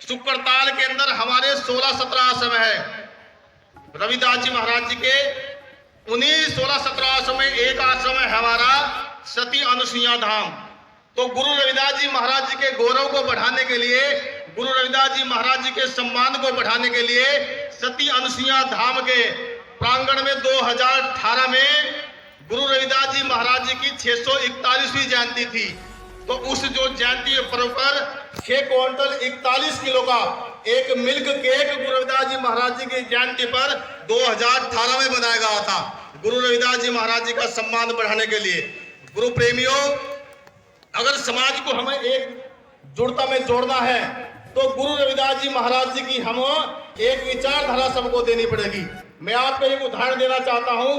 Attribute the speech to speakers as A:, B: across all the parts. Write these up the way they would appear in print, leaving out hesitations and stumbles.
A: शुक्रताल के अंदर हमारे 16-17 आश्रम है। रविदास जी महाराज जी के उन्हीं 16-17 आश्रम में एक आश्रम है हमारा सती अनुसुईया धाम। तो गुरु रविदास जी महाराज जी के गौरव को बढ़ाने के लिए, गुरु रविदास जी महाराज जी के सम्मान को बढ़ाने के लिए सती अनुसुईया धाम के प्रांगण में 2018 में गुरु रविदास जी महाराज जी की 641वीं जयंती थी। तो उस जो जयंती पर्व पर 6 क्विंटल 41 किलो का एक मिल्क केक गुरु रविदास जी महाराज जी की जयंती पर 2018 में बनाया गया था, गुरु रविदास जी महाराज जी का सम्मान बढ़ाने के लिए। गुरु प्रेमियों, अगर समाज को हमें एक जुड़ता में जोड़ना है तो गुरु रविदास जी महाराज जी की हम एक विचारधारा सबको देनी पड़ेगी। मैं आपको एक उदाहरण देना चाहता हूं।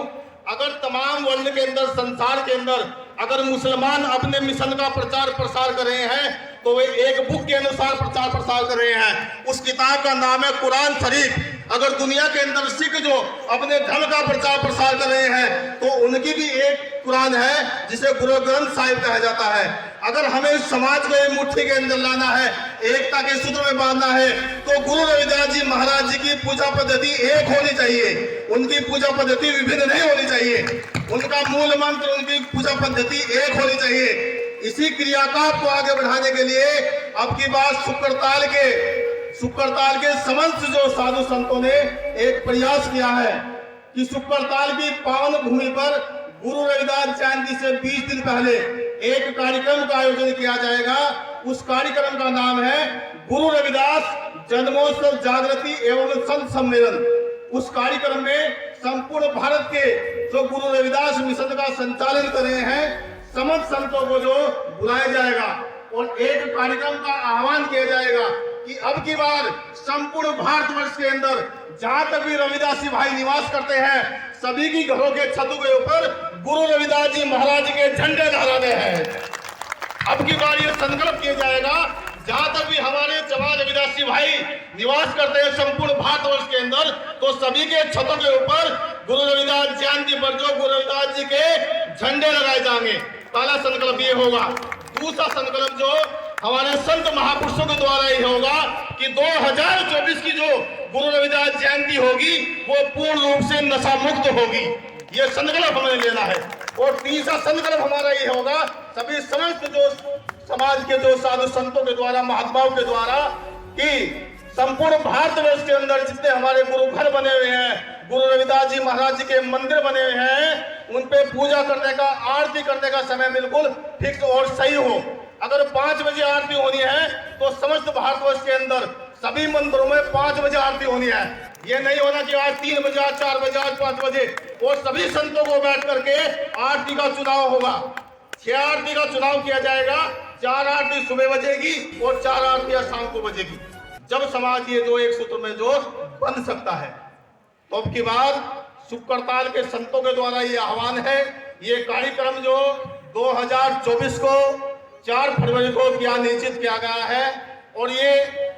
A: अगर तमाम वर्ल्ड के अंदर, संसार के अंदर अगर मुसलमान अपने मिशन का प्रचार प्रसार कर रहे हैं तो वे एक बुक के अनुसार प्रचार प्रसार कर रहे हैं। उस किताब का नाम है कुरान शरीफ। अगर दुनिया के अंदर सिख जो अपने धर्म का प्रचार प्रसार कर रहे हैं तो उनकी भी एक कुरान है जिसे गुरु ग्रंथ साहिब कहा जाता है। अगर हमें समाज को एक मुट्ठी के अंदर लाना है, एकता के सूत्र में बांधना है, तो गुरु रविदास जी महाराज जी की पूजा पद्धति एक होनी चाहिए। उनकी पूजा पद्धति विभिन्न नहीं होनी चाहिए। उनका मूल मंत्र, उनकी पूजा पद्धति एक होनी चाहिए। इसी क्रियाकलाप को आगे बढ़ाने के लिए अब की बात शुक्रताल के समस्त जो साधु संतों ने एक प्रयास किया है कि शुक्रताल की पावन भूमि पर गुरु रविदास जयंती से 20 दिन पहले एक कार्यक्रम का आयोजन किया जाएगा। उस कार्यक्रम का नाम है गुरु रविदास जन्मोत्सव जागृति एवं संत सम्मेलन। उस कार्यक्रम में संपूर्ण भारत के जो गुरु रविदास मिशन का संचालन कर रहे हैं समस्त संतों को जो बुलाया जाएगा और एक कार्यक्रम का आह्वान किया जाएगा कि अब की बार संपूर्ण भारतवर्ष के अंदर जहां तक भी रविदासी भाई निवास करते हैं सभी की घरों के छतों के ऊपर गुरु रविदास जी महाराज के झंडे लहराने हैं। अब की बार ये संकल्प किया जाएगा जहां तक भी हमारे जवान रविदासी भाई निवास करते हैं संपूर्ण भारतवर्ष के अंदर, तो सभी के छतों के ऊपर गुरु रविदास जयंती पर जो गुरु रविदास जी के झंडे लगाए जाएंगे। पहला संकल्प ये होगा। दूसरा संकल्प जो हमारे संत महापुरुषों के द्वारा ये होगा कि 2024 की जो गुरु रविदास जयंती होगी वो पूर्ण रूप से नशा मुक्त होगी। ये संकल्प हमें लेना है। और तीसरा संकल्प हमारा ये होगा सभी समस्त जो समाज के जो साधु संतों के द्वारा, महात्माओं के द्वारा, कि संपूर्ण भारतवर्ष के अंदर जितने हमारे गुरु घर बने हुए हैं, गुरु रविदास जी महाराज जी के मंदिर बने हुए हैं, उन पे पूजा करने का, आरती करने का समय बिल्कुल फिक्स और सही हो। अगर 5 बजे आरती होनी है तो समस्त भारतवर्ष के अंदर सभी मंदिरों में 5 बजे आरती होनी है। ये नहीं होना कि आज 3 बजे, आज 4 बजे, आज 5 बजे। और सभी संतों को बैठ करके आरती का चुनाव होगा। 6 आरती का चुनाव किया जाएगा। 4 आरती सुबह बजेगी और 4 आरती शाम को बजेगी, जब समाज ये जो एक सूत्र में जो बन सकता है। तो अब की बार शुक्रताल के संतों के द्वारा ये आह्वान है। ये कार्यक्रम जो 2024 को 4 फरवरी को किया निश्चित किया गया है और ये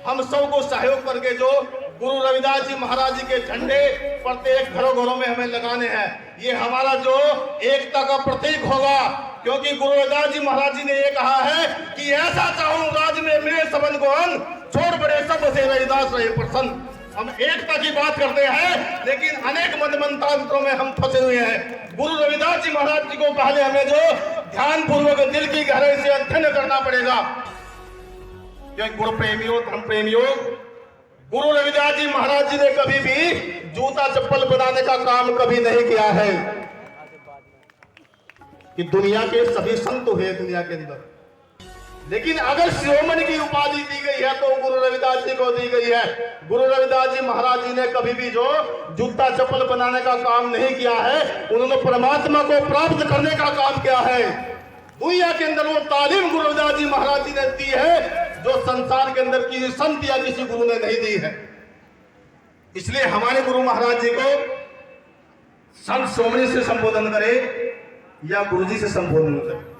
A: हम सबको सहयोग करके जो गुरु रविदास जी महाराज जी के झंडे प्रत्येक घरों में हमें लगाने हैं। ये हमारा जो एकता का प्रतीक होगा, क्योंकि गुरु रविदास जी महाराज जी ने ये कहा है कि ऐसा चाहूं राज में मेरे सबन को अन, छोड़ बड़े सब से रविदास रहे प्रसन्न। हम एकता की बात करते हैं लेकिन अनेक मंत्रांतरों में हम फंसे हुए हैं। गुरु रविदास जी महाराज जी को पहले हमें जो ध्यान पूर्वक दिल की गहराई से अध्ययन करना पड़ेगा। क्योंकि गुरु प्रेमियों, धर्म प्रेमियों, गुरु रविदास जी महाराज जी ने कभी भी जूता चप्पल बनाने का काम कभी नहीं किया है। कि दुनिया के सभी संत हुए दुनिया के अंदर, लेकिन अगर शिरोमणि की उपाधि दी गई है तो गुरु रविदास जी को दी गई है। गुरु रविदास जी महाराज जी ने कभी भी जो जूता चप्पल बनाने का काम नहीं किया है, उन्होंने परमात्मा को प्राप्त करने का काम किया है। दुनिया के अंदर वो तालीम गुरु रविदास जी महाराज जी ने दी है जो संसार के अंदर किसी संत या किसी गुरु ने नहीं दी है। इसलिए हमारे गुरु महाराज जी को संत शिरोमणि से संबोधन करे या गुरु जी से संबोधन करे।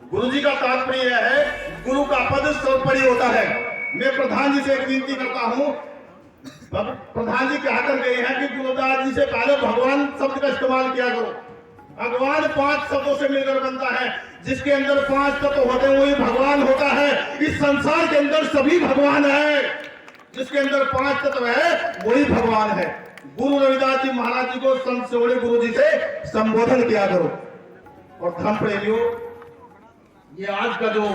A: गुरु जी का तात्पर्य यह है, गुरु का पद सर्वोपरि होता है। मैं प्रधान जी से एक विनती करता हूं। प्रधान जी कहा कर गए हैं कि गुरुदास जी से पहले भगवान शब्द का इस्तेमाल किया करो। भगवान 5 शब्दों से मिलकर बनता है। जिसके अंदर 5 तत्व होते हैं वही भगवान होता है। इस संसार के अंदर सभी भगवान है। जिसके अंदर 5 तत्व है, वही भगवान है। गुरु रविदास जी महाराज जी को संत सेवड़े गुरु जी से संबोधन किया करो। और धर्म प्रेमियों, ये आज का जो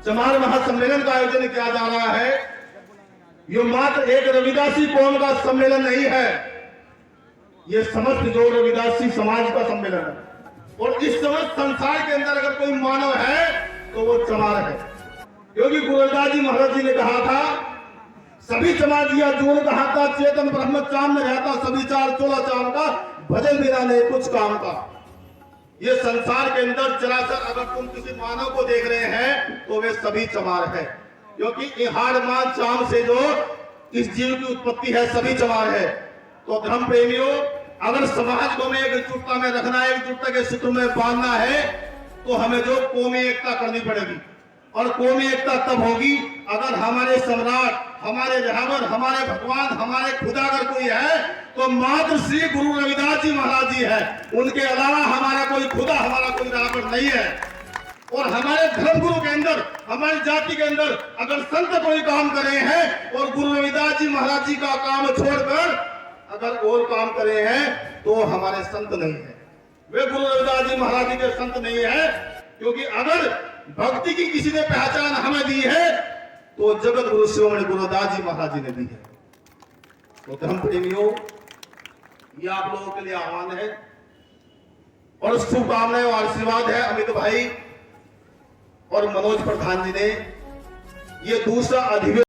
A: चमार महासम्मेलन का आयोजन किया जा रहा है, ये मात्र एक रविदासी कौम का सम्मेलन नहीं है, ये समस्त जो रविदासी समाज का सम्मेलन है। और इस समस्त संसार के अंदर अगर कोई मानव है तो वो चमार है। क्योंकि गुरु रविदास जी महाराज जी ने कहा था, सभी चमारिया जोड़ कहा था, चेतन ब्रह्म चाम में रहता, सभी चार चोला चाम का, भजन बिना नहीं कुछ काम का। ये संसार के अंदर चराचर अगर तुम किसी मानव को देख रहे हैं तो वे सभी चमार है। क्योंकि इहाड़ मान चाम से जो इस जीव की उत्पत्ति है, सभी चमार है। तो धर्म प्रेमियों, अगर समाज को हमें एकजुटता में रखना है, एकजुटता के सूत्र में बांधना है, तो हमें जो कौमी एकता करनी पड़ेगी। और कौमी एकता तब होगी अगर हमारे सम्राट, हमारे रहबर, हमारे भगवान, हमारे खुदा अगर कोई है तो मात्र श्री गुरु रविदास जी महाराज जी है। उनके अलावा हमारा कोई खुदा, हमारा कोई रहबर नहीं है। और हमारे धर्म गुरु के अंदर, हमारी जाति के अंदर अगर संत कोई काम कर रहे हैं और गुरु रविदास जी महाराज जी का काम छोड़कर अगर और काम कर रहे हैं तो हमारे संत नहीं है, वे गुरु रविदास जी महाराज जी के संत नहीं है। क्योंकि अगर भक्ति की किसी ने पहचान हमें दी है तो जगत गुरु शिरोमणि गुरुदास जी महाराज जी ने दी है। तो धर्म प्रेमियों, ये आप लोगों के लिए आह्वान है और शुभकामनाएं और आशीर्वाद है। अमित भाई और मनोज प्रधान जी ने ये दूसरा अधिवेशन